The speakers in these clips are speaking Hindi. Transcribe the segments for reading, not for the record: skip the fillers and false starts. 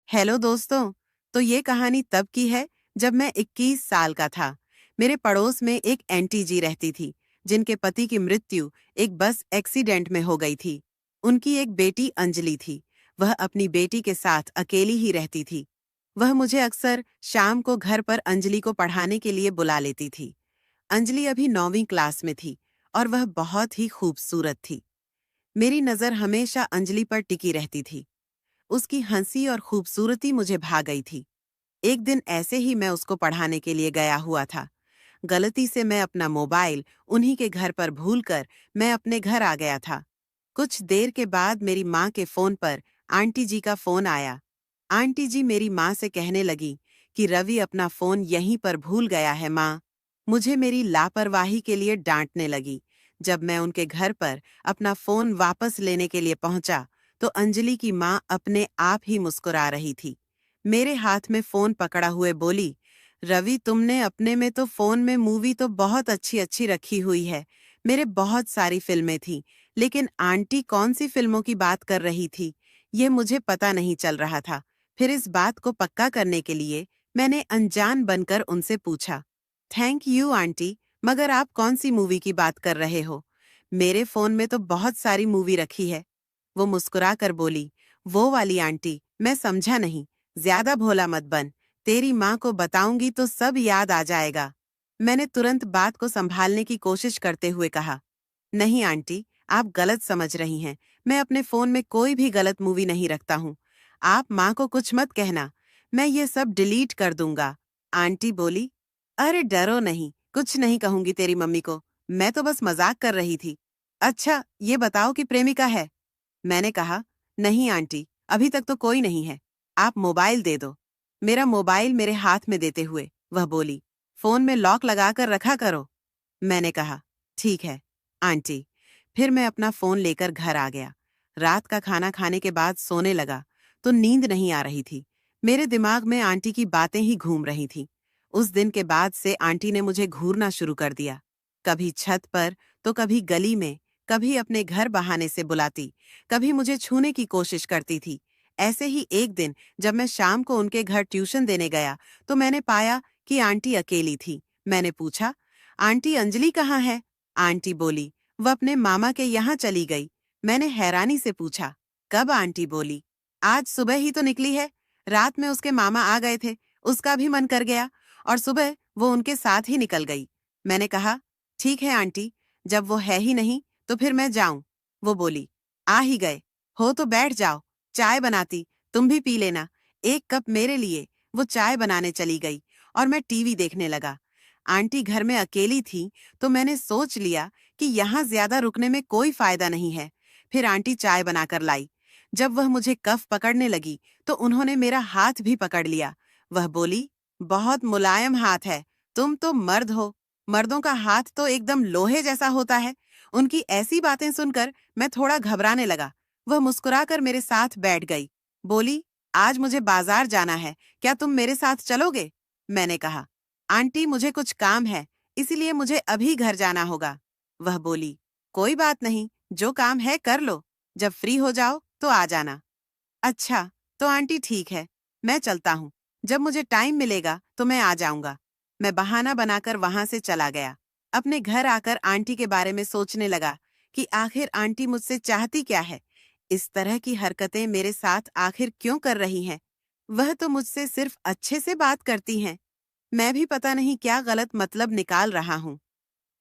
हेलो दोस्तों। तो ये कहानी तब की है जब मैं 21 साल का था। मेरे पड़ोस में एक आंटी जी रहती थी जिनके पति की मृत्यु एक बस एक्सीडेंट में हो गई थी। उनकी एक बेटी अंजलि थी। वह अपनी बेटी के साथ अकेली ही रहती थी। वह मुझे अक्सर शाम को घर पर अंजलि को पढ़ाने के लिए बुला लेती थी। अंजलि अभी 9वीं क्लास में थी और वह बहुत ही खूबसूरत थी। मेरी नज़र हमेशा अंजलि पर टिकी रहती थी। उसकी हंसी और खूबसूरती मुझे भा गई थी। एक दिन ऐसे ही मैं उसको पढ़ाने के लिए गया हुआ था। गलती से मैं अपना मोबाइल उन्हीं के घर पर भूलकर मैं अपने घर आ गया था। कुछ देर के बाद मेरी माँ के फोन पर आंटी जी का फोन आया। आंटी जी मेरी माँ से कहने लगी कि रवि अपना फोन यहीं पर भूल गया है माँ। मुझे मेरी लापरवाही के लिए डांटने लगी। जब मैं उनके घर पर अपना फोन वापस लेने के लिए पहुंचा तो अंजलि की माँ अपने आप ही मुस्कुरा रही थी। मेरे हाथ में फोन पकड़ा हुए बोली, रवि तुमने अपने में तो फोन में मूवी तो बहुत अच्छी अच्छी रखी हुई है। मेरे बहुत सारी फिल्में थी, लेकिन आंटी कौन सी फिल्मों की बात कर रही थी ये मुझे पता नहीं चल रहा था। फिर इस बात को पक्का करने के लिए मैंने अनजान बनकर उनसे पूछा, थैंक यू आंटी, मगर आप कौन सी मूवी की बात कर रहे हो? मेरे फोन में तो बहुत सारी मूवी रखी है। वो मुस्कुरा कर बोली, वो वाली आंटी, मैं समझा नहीं। ज्यादा भोला मत बन। तेरी माँ को बताऊंगी तो सब याद आ जाएगा। मैंने तुरंत बात को संभालने की कोशिश करते हुए कहा, नहीं आंटी, आप गलत समझ रही हैं। मैं अपने फोन में कोई भी गलत मूवी नहीं रखता हूँ। आप माँ को कुछ मत कहना, मैं ये सब डिलीट कर दूंगा। आंटी बोली, अरे डरो नहीं, कुछ नहीं कहूंगी तेरी मम्मी को। मैं तो बस मजाक कर रही थी। अच्छा, ये बताओ कि प्रेमिका है? मैंने कहा, नहीं आंटी, अभी तक तो कोई नहीं है। आप मोबाइल दे दो। मेरा मोबाइल मेरे हाथ में देते हुए वह बोली, फोन में लॉक लगाकर रखा करो। मैंने कहा, ठीक है आंटी। फिर मैं अपना फोन लेकर घर आ गया। रात का खाना खाने के बाद सोने लगा तो नींद नहीं आ रही थी। मेरे दिमाग में आंटी की बातें ही घूम रही थीं। उस दिन के बाद से आंटी ने मुझे घूरना शुरू कर दिया। कभी छत पर तो कभी गली में, कभी अपने घर बहाने से बुलाती, कभी मुझे छूने की कोशिश करती थी। ऐसे ही एक दिन जब मैं शाम को उनके घर ट्यूशन देने गया तो मैंने पाया कि आंटी अकेली थी। मैंने पूछा, आंटी अंजलि कहाँ है? आंटी बोली, वह अपने मामा के यहाँ चली गई। मैंने हैरानी से पूछा, कब? आंटी बोली, आज सुबह ही तो निकली है। रात में उसके मामा आ गए थे, उसका भी मन कर गया और सुबह वो उनके साथ ही निकल गई। मैंने कहा, ठीक है आंटी, जब वो है ही नहीं तो फिर मैं जाऊं? वो बोली, आ ही गए हो तो बैठ जाओ, चाय बनाती, तुम भी पी लेना। एक कप मेरे लिए। वो चाय बनाने चली गई और मैं टीवी देखने लगा। आंटी घर में अकेली थी तो मैंने सोच लिया कि यहाँ ज्यादा रुकने में कोई फायदा नहीं है। फिर आंटी चाय बनाकर लाई। जब वह मुझे कफ पकड़ने लगी तो उन्होंने मेरा हाथ भी पकड़ लिया। वह बोली, बहुत मुलायम हाथ है, तुम तो मर्द हो। मर्दों का हाथ तो एकदम लोहे जैसा होता है। उनकी ऐसी बातें सुनकर मैं थोड़ा घबराने लगा। वह मुस्कुराकर मेरे साथ बैठ गई। बोली, आज मुझे बाजार जाना है, क्या तुम मेरे साथ चलोगे? मैंने कहा, आंटी मुझे कुछ काम है, इसीलिए मुझे अभी घर जाना होगा। वह बोली, कोई बात नहीं, जो काम है कर लो, जब फ्री हो जाओ तो आ जाना। अच्छा, तो आंटी ठीक है, मैं चलता हूँ। जब मुझे टाइम मिलेगा तो मैं आ जाऊंगा। मैं बहाना बनाकर वहां से चला गया। अपने घर आकर आंटी के बारे में सोचने लगा कि आखिर आंटी मुझसे चाहती क्या है? इस तरह की हरकतें मेरे साथ आखिर क्यों कर रही हैं? वह तो मुझसे सिर्फ अच्छे से बात करती हैं। मैं भी पता नहीं क्या गलत मतलब निकाल रहा हूँ।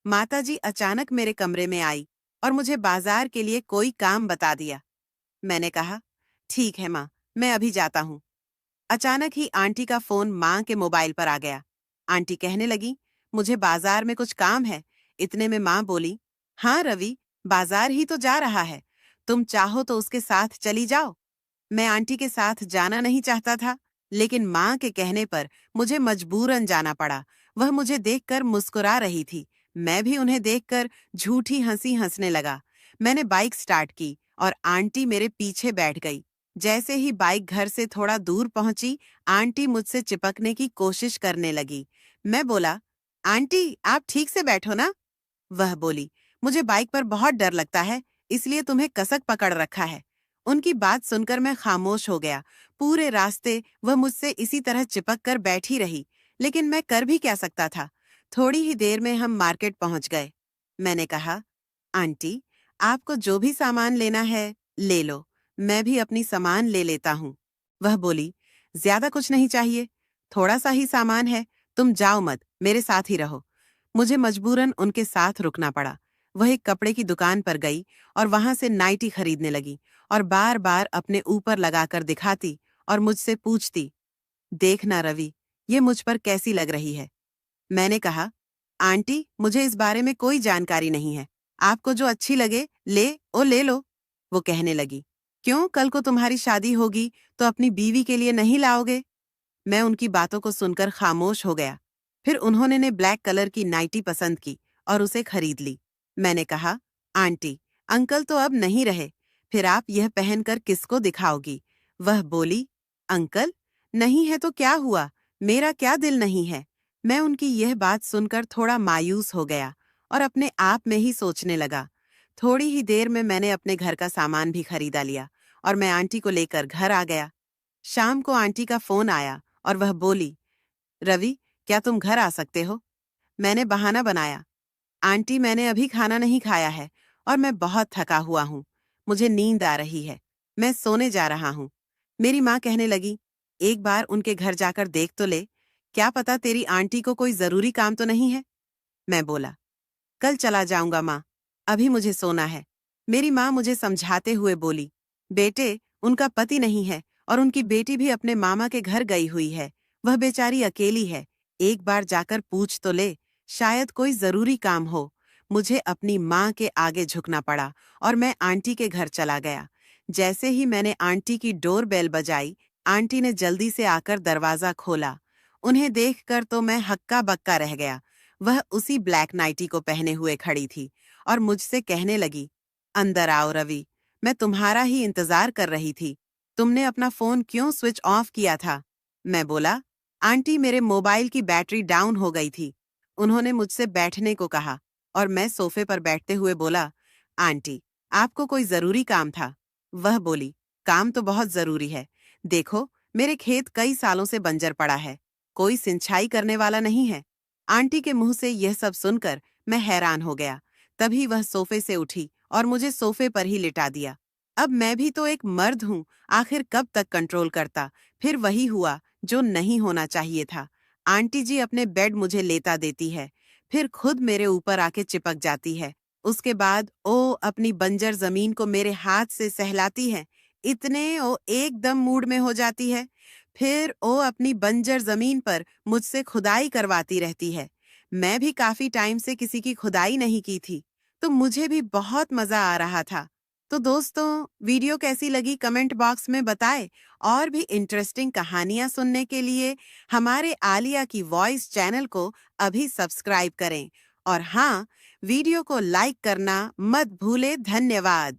माताजी अचानक मेरे कमरे में आई और मुझे बाजार के लिए कोई काम बता दिया। मैंने कहा, ठीक है माँ, मैं अभी जाता हूँ। अचानक ही आंटी का फोन माँ के मोबाइल पर आ गया। आंटी कहने लगी, मुझे बाजार में कुछ काम है। इतने में माँ बोली, हाँ रवि, बाजार ही तो जा रहा है, तुम चाहो तो उसके साथ चली जाओ। मैं आंटी के साथ जाना नहीं चाहता था, लेकिन माँ के कहने पर मुझे मजबूरन जाना पड़ा। वह मुझे देखकर मुस्कुरा रही थी। मैं भी उन्हें देखकर झूठी हंसी हंसने लगा। मैंने बाइक स्टार्ट की और आंटी मेरे पीछे बैठ गई। जैसे ही बाइक घर से थोड़ा दूर पहुंची, आंटी मुझसे चिपकने की कोशिश करने लगी। मैं बोला, आंटी आप ठीक से बैठो ना। वह बोली, मुझे बाइक पर बहुत डर लगता है, इसलिए तुम्हें कसक पकड़ रखा है। उनकी बात सुनकर मैं खामोश हो गया। पूरे रास्ते वह मुझसे इसी तरह चिपक कर बैठी रही, लेकिन मैं कर भी क्या सकता था। थोड़ी ही देर में हम मार्केट पहुंच गए। मैंने कहा, आंटी, आपको जो भी सामान लेना है, ले लो। मैं भी अपनी सामान ले लेता हूँ। वह बोली, ज्यादा कुछ नहीं चाहिए, थोड़ा सा ही सामान है, तुम जाओ मत, मेरे साथ ही रहो। मुझे मजबूरन उनके साथ रुकना पड़ा। वह एक कपड़े की दुकान पर गई और वहां से नाइटी खरीदने लगी और बार बार अपने ऊपर लगाकर दिखाती और मुझसे पूछती, देखना रवि, ये मुझ पर कैसी लग रही है। मैंने कहा, आंटी, मुझे इस बारे में कोई जानकारी नहीं है। आपको जो अच्छी लगे ले लो। वो कहने लगी, क्यों, कल को तुम्हारी शादी होगी तो अपनी बीवी के लिए नहीं लाओगे? मैं उनकी बातों को सुनकर खामोश हो गया। फिर उन्होंने ने ब्लैक कलर की नाइटी पसंद की और उसे खरीद ली। मैंने कहा, आंटी, अंकल तो अब नहीं रहे, फिर आप यह पहनकर किसको दिखाओगी? वह बोली, अंकल? नहीं है तो क्या हुआ, मेरा क्या दिल नहीं है? मैं उनकी यह बात सुनकर थोड़ा मायूस हो गया और अपने आप में ही सोचने लगा। थोड़ी ही देर में मैंने अपने घर का सामान भी खरीदा लिया और मैं आंटी को लेकर घर आ गया। शाम को आंटी का फोन आया और वह बोली, रवि, क्या तुम घर आ सकते हो? मैंने बहाना बनाया, आंटी, मैंने अभी खाना नहीं खाया है और मैं बहुत थका हुआ हूँ। मुझे नींद आ रही है, मैं सोने जा रहा हूँ। मेरी माँ कहने लगी, एक बार उनके घर जाकर देख तो ले, क्या पता तेरी आंटी को कोई जरूरी काम तो नहीं है। मैं बोला, कल चला जाऊंगा माँ, अभी मुझे सोना है। मेरी माँ मुझे समझाते हुए बोली, बेटे, उनका पति नहीं है और उनकी बेटी भी अपने मामा के घर गई हुई है। वह बेचारी अकेली है, एक बार जाकर पूछ तो ले, शायद कोई जरूरी काम हो। मुझे अपनी माँ के आगे झुकना पड़ा और मैं आंटी के घर चला गया। जैसे ही मैंने आंटी की डोर बेल बजाई, आंटी ने जल्दी से आकर दरवाजा खोला। उन्हें देखकर तो मैं हक्का बक्का रह गया। वह उसी ब्लैक नाइटी को पहने हुए खड़ी थी और मुझसे कहने लगी, अंदर आओ रवि, मैं तुम्हारा ही इंतजार कर रही थी। तुमने अपना फोन क्यों स्विच ऑफ किया था? मैं बोला, आंटी, मेरे मोबाइल की बैटरी डाउन हो गई थी। उन्होंने मुझसे बैठने को कहा और मैं सोफे पर बैठते हुए बोला, आंटी, आपको कोई जरूरी काम था? वह बोली, काम तो बहुत जरूरी है। देखो, मेरे खेत कई सालों से बंजर पड़ा है, कोई सिंचाई करने वाला नहीं है। आंटी के मुंह से यह सब सुनकर मैं हैरान हो गया। तभी वह सोफे से उठी और मुझे सोफे पर ही लिटा दिया। अब मैं भी तो एक मर्द हूँ, आखिर कब तक कंट्रोल करता। फिर वही हुआ जो नहीं होना चाहिए था। आंटी जी अपने बेड मुझे लेटा देती है, फिर खुद मेरे ऊपर आके चिपक जाती है। उसके बाद ओ अपनी बंजर जमीन को मेरे हाथ से सहलाती है। इतने ओ एकदम मूड में हो जाती है। फिर ओ अपनी बंजर जमीन पर मुझसे खुदाई करवाती रहती है। मैं भी काफी टाइम से किसी की खुदाई नहीं की थी, तो मुझे भी बहुत मजा आ रहा था। तो दोस्तों, वीडियो कैसी लगी कमेंट बॉक्स में बताएं और भी इंटरेस्टिंग कहानियां सुनने के लिए हमारे आलिया की वॉइस चैनल को अभी सब्सक्राइब करें और हाँ, वीडियो को लाइक करना मत भूले। धन्यवाद।